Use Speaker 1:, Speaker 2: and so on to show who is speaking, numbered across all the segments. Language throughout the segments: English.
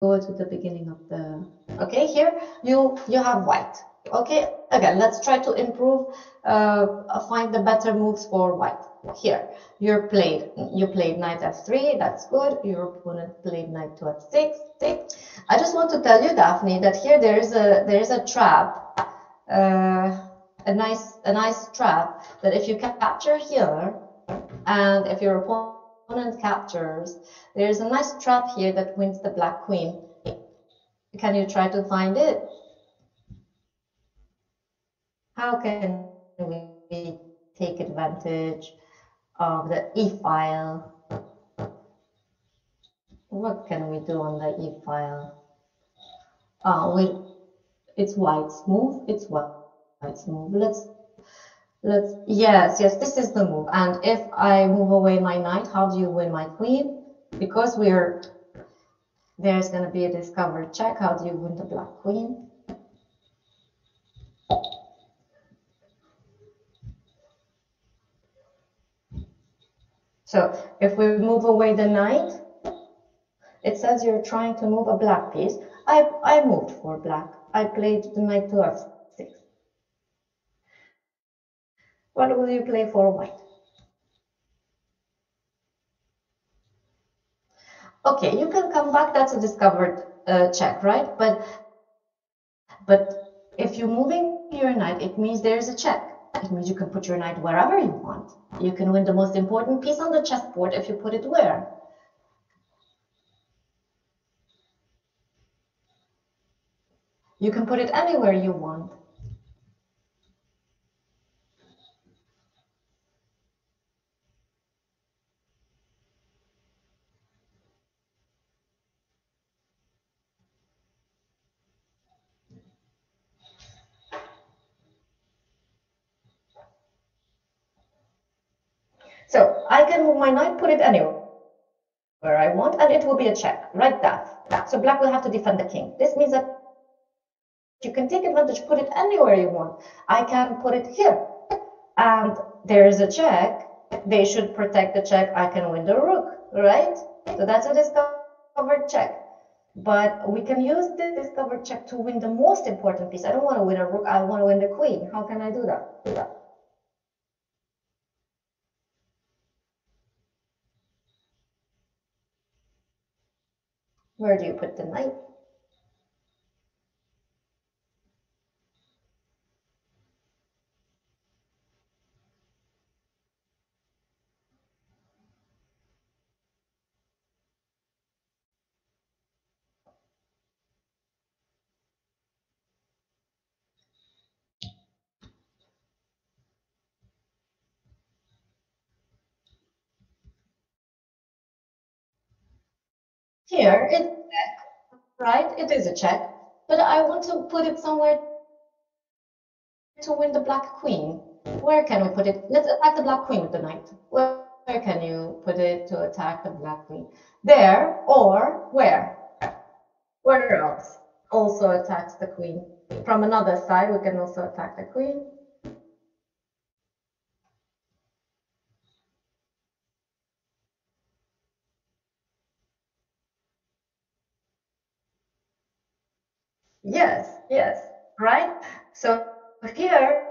Speaker 1: go to the beginning of the. Okay, here you have white. Okay, again, let's try to improve, find the better moves for white. Here, you played knight f3, that's good. Your opponent played knight to f6. I just want to tell you, Daphne, that here there is a trap, a nice trap, that if you capture here, and if your opponent captures, there's a nice trap here that wins the black queen. Can you try to find it? How can we take advantage of the e-file? What can we do on the e-file? It's white's move. It's white's move. Yes, this is the move. And if I move away my knight, how do you win my queen? Because there's going to be a discovered check. How do you win the black queen? So if we move away the knight, it says you're trying to move a black piece. I moved for black. I played the knight to f6. What will you play for white? Okay, you can come back. That's a discovered check, right? But if you're moving your knight, it means there's a check. It means you can put your knight wherever you want. You can win the most important piece on the chessboard if you put it where? You can put it anywhere you want. So I can move my knight, put it anywhere I want, and it will be a check, right? That. So black will have to defend the king. This means that you can take advantage, put it anywhere you want. I can put it here, and there is a check. They should protect the check. I can win the rook, right? So that's a discovered check. But we can use this discovered check to win the most important piece. I don't want to win a rook. I want to win the queen. How can I do that? Where do you put the knight? Here, it's right. It is a check, but I want to put it somewhere to win the black queen. Where can we put it? Let's attack the black queen with the knight. Where can you put it to attack the black queen? There, or where? Where else? Also attacks the queen. From another side, we can also attack the queen. Yes, right? So here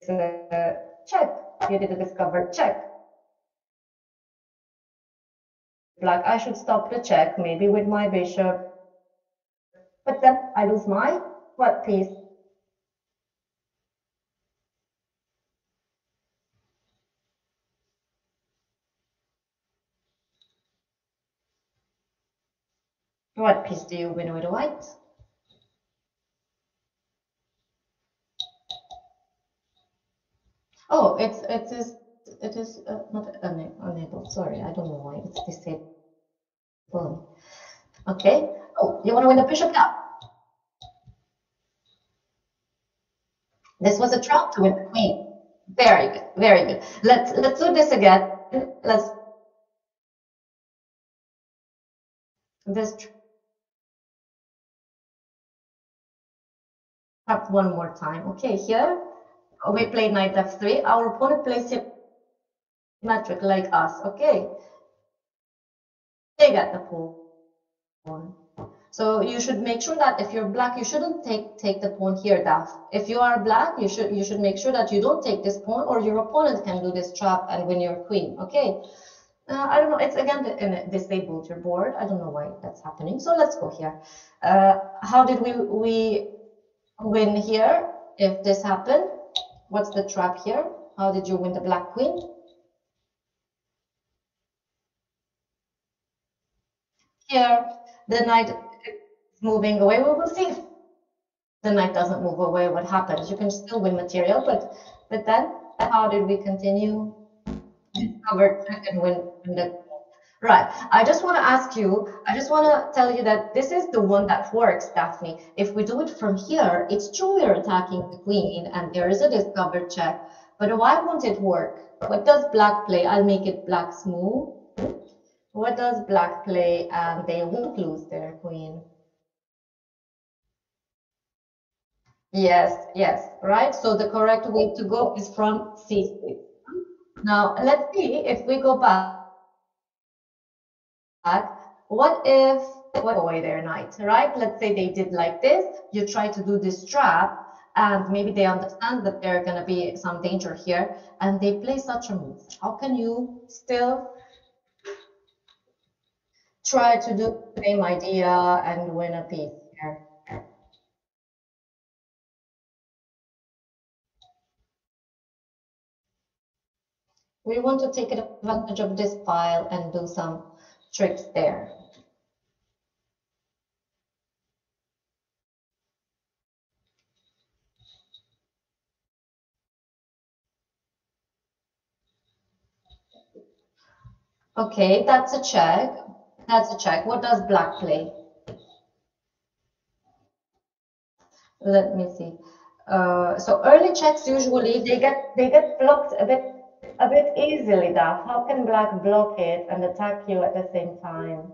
Speaker 1: is a check. You did a discovered check. Black, I should stop the check, maybe with my bishop. But then I lose my what piece? What piece do you win with white? Oh, it is not unable. Sorry, I don't know why it's disabled. Okay. Oh, you want to win the bishop now? This was a trap to win the queen. Very good, very good. Let's do this again. Let's this trap one more time. Okay, here we played knight f3. Our opponent plays symmetric like us. Okay, they get the pawn. So you should make sure that if you're black, you shouldn't take the pawn here, Daf. If you are black, you should make sure that you don't take this pawn, or your opponent can do this trap and win your queen. Okay. I don't know. It's again disabled your board. I don't know why that's happening. So let's go here. How did we win here? If this happened, what's the trap here? How did you win the black queen? Here, the knight is moving away. We will see if the knight doesn't move away, what happens. You can still win material, but then how did we continue? Discovered check and win the right. I just want to ask you, I just want to tell you that this is the one that works, Daphne. If we do it from here, it's true we're attacking the queen and there is a discovered check, but why won't it work? What does black play? I'll make it black's move. What does black play? And they won't lose their queen. Yes, yes, right. So the correct way to go is from C6. Now let's see if we go back. What if what away their knight, right? Let's say they did like this. You try to do this trap, and maybe they understand that there are gonna be some danger here, and they play such a move. How can you still try to do the same idea and win a piece here? We want to take advantage of this file and do some tricks there. Okay, that's a check. That's a check. What does black play? Let me see. So early checks usually they get blocked a bit easily, Daf. How can black block it and attack you at the same time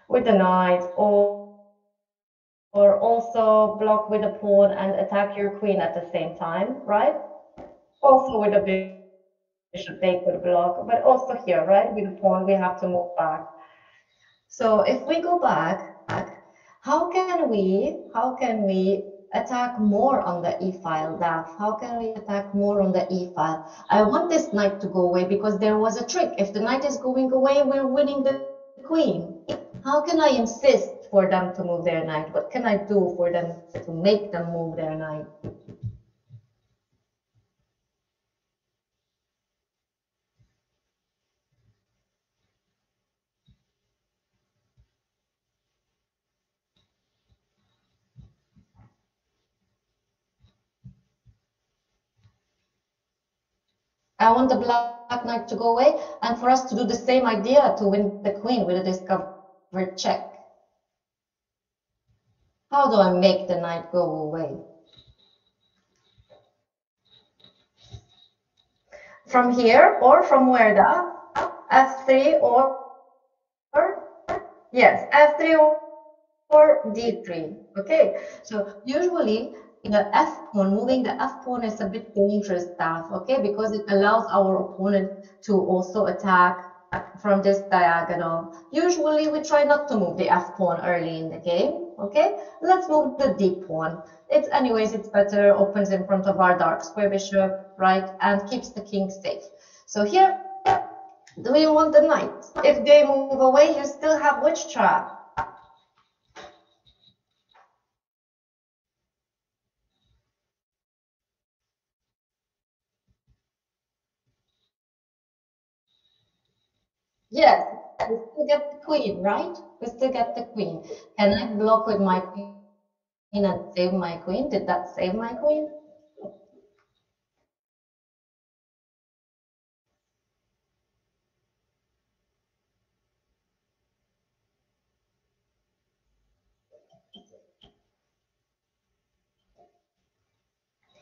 Speaker 1: with the knight, or also block with a pawn and attack your queen at the same time, right? Also with a bishop they could block, but also here, right? With the pawn we have to move back. So if we go back, how can we attack more on the e file, Daf? How can we attack more on the e file? I want this knight to go away because there was a trick. If the knight is going away, we're winning the queen. How can I insist for them to move their knight? What can I do for them to make them move their knight? I want the black knight to go away and for us to do the same idea to win the queen with a discovered check. How do I make the knight go away? From here or from where, the f3 or yes, f3 or d3. Okay, so usually the f pawn, moving the f pawn is a bit dangerous stuff, okay, because it allows our opponent to also attack from this diagonal. Usually we try not to move the f pawn early in the game. Okay, let's move the d pawn. It's better, opens in front of our dark square bishop, right, and keeps the king safe. So here, do you want the knight? If they move away, you still have which trap? Yes, we still get the queen, right? We still get the queen. Can I block with my queen and save my queen? Did that save my queen?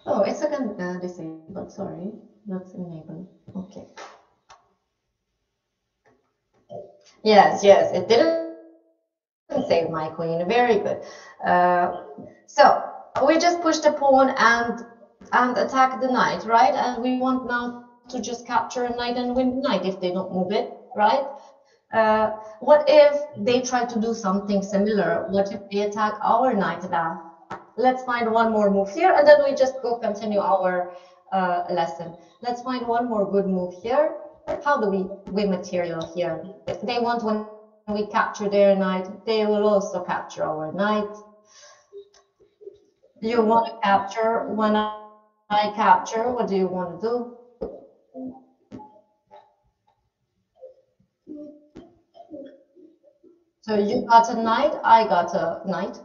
Speaker 1: Oh, it's again disabled. Sorry, that's enabled. Okay. Yes, yes, it didn't save my queen. Very good. Uh, so we just push the pawn and attack the knight, right? And we want now to just capture a knight and win the knight if they don't move it, right? What if they try to do something similar? What if they attack our knight there? Let's find one more move here, and then we just go continue our lesson. Let's find one more good move here. How do we win material here? If they want when we capture their knight, they will also capture our knight. You want to capture when I capture, what do you want to do? So you got a knight, I got a knight.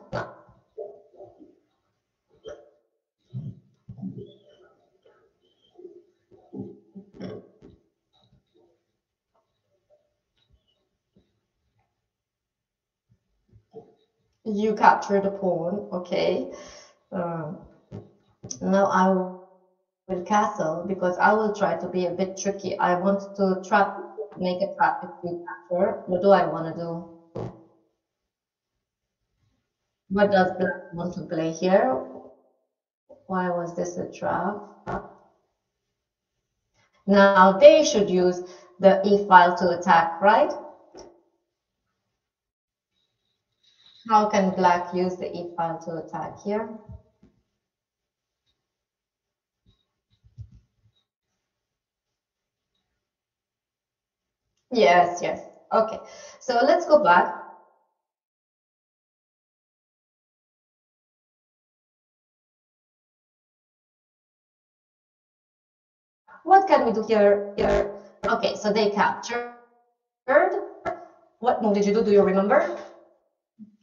Speaker 1: You capture the pawn, okay. Um, Now I will castle because I will try to be a bit tricky. I want to make a trap if we capture. What do I want to do? What does black want to play here? Why was this a trap? Now they should use the e file to attack, right? How can black use the e file to attack here? Yes, yes. Okay. So let's go back. What can we do here? Here. Okay, so they captured. What move did you do? Do you remember?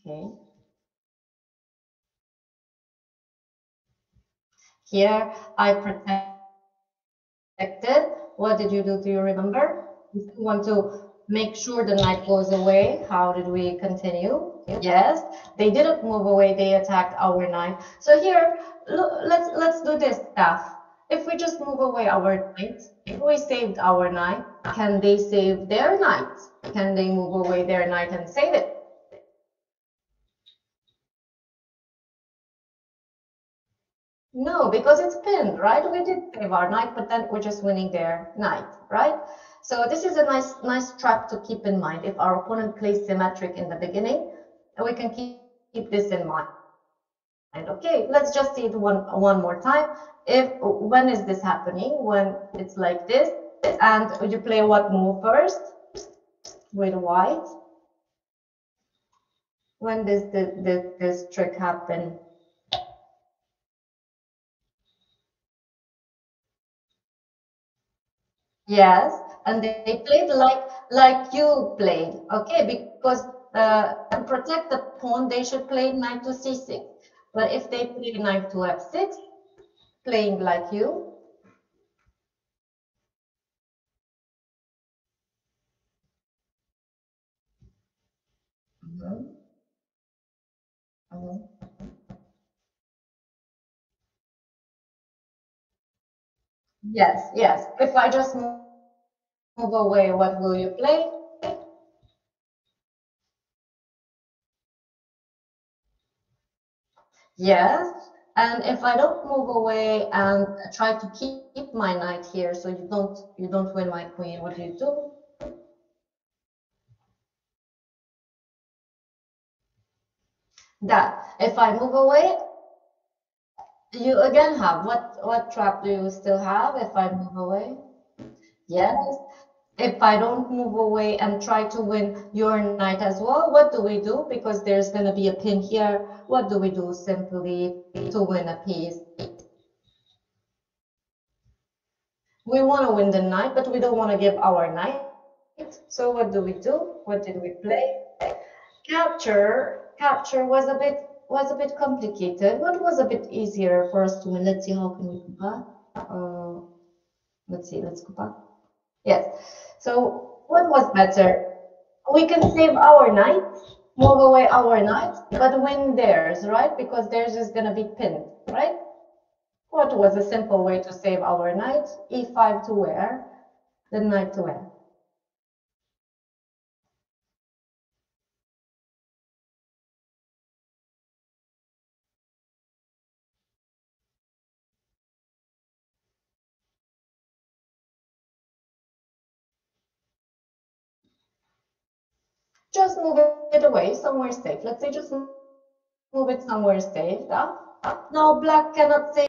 Speaker 1: Okay. Here I protected. What did you do? Do you remember? You still want to make sure the knight goes away. How did we continue? Yes, they didn't move away. They attacked our knight. So here, let's do this stuff. If we just move away our knight, if we saved our knight, can they save their knight? Can they move away their knight and save it? No, because it's pinned, right? We did save our knight, but then we're just winning their knight, right? So this is a nice trap to keep in mind. If our opponent plays symmetric in the beginning, we can keep this in mind. Okay, let's just see it one more time. If when is this happening? When it's like this, and you play what move first with white? When does this trick happen? Yes, and they played like you played, okay? Because to protect the pawn, they should play knight to c6. But if they play knight to f6, playing like you, mhm, mhm. Yes, yes. If I just move away, what will you play? Yes. And if I don't move away and try to keep my knight here, so you don't win my queen, what do you do? That if I move away, you again have what trap do you still have if I move away? Yes. If I don't move away and try to win your knight as well, what do we do? Because there's gonna be a pin here. What do we do simply to win a piece? We want to win the knight, but we don't want to give our knight. So what do we do? What did we play? Capture was a bit complicated. What was a bit easier for us to win? Let's see how can we go back. Let's see, let's go back. Yes. So what was better? We can save our knight, move away our knight, but win theirs, right? Because theirs is gonna be pinned, right? What was a simple way to save our knight? E5 to where? The knight to where? just move it away somewhere safe. Let's say just move it somewhere safe. Now black cannot say